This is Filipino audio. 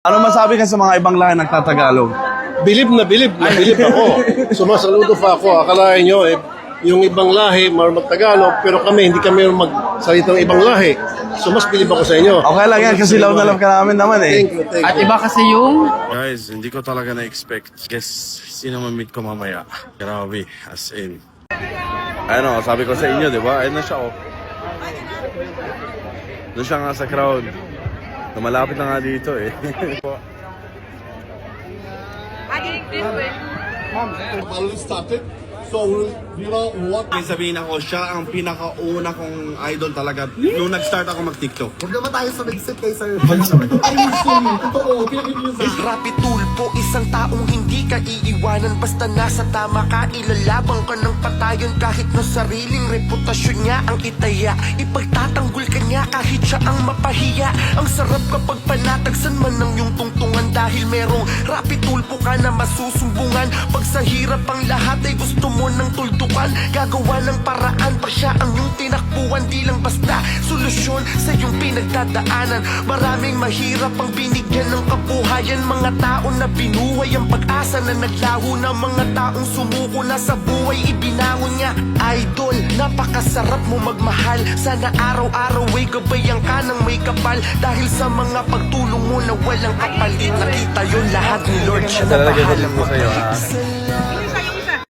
Ano masabi ka sa mga ibang lahi nagtatagalog? Bilib na bilib ako. Sumasaludo pa ako. Akalain nyo, yung ibang lahi, magtagalog, pero kami, hindi kami magsalitang ibang lahi. So, mas bilib ako sa inyo. Okay lang yan kasi love na love ka namin naman eh. Thank you. At iba kasi yung Guys, hindi ko talaga na-expect. Guess, sino ma-meet ko mamaya? Grabe, as in. Ano, sabi ko sa inyo, di ba? Ayun na siya, oh. Doon siya nga sa crowd. Malapit na nga dito eh. May sabihin ako, siya ang pinakauna kong idol talaga nung nag-start ako mag-TikTok. Huwag naman tayo sa nag-sit kay Sir. Rapi tulpo, isang taong hindi ka iiwanan. Basta nasa tama ka, ilalabang ka ng patayon. Kahit na sariling reputasyon niya ang itaya, ipagtatanggol ka niya kahit siya ang mapahiya. Ang sarap kapag panatagsan man ng iyong tungtungan, dahil merong rapi tulpo ka na masusumbungan. Pag sa hirap ang lahat ay gusto mo ng tuldukan, gagawa ng paraan pa siya ang iyong tinakbuhan. Di lang basta solusyon sa iyong pinagdadaanan. Maraming mahirap ang binigyan ng kabuhayan. Mga tao na binuhay ang pag-asa na naglaho na. Mga taong sumuko na sa buhay ibinangon niya. Idol, napakasarap mo magmahal. Sana araw-araw ay gabayan ka ng may kapal. Dahil sa mga pagtulong mo na walang kapalit, nakita yun lahat ni Lord, siya na bahala. Sa'yo, ha?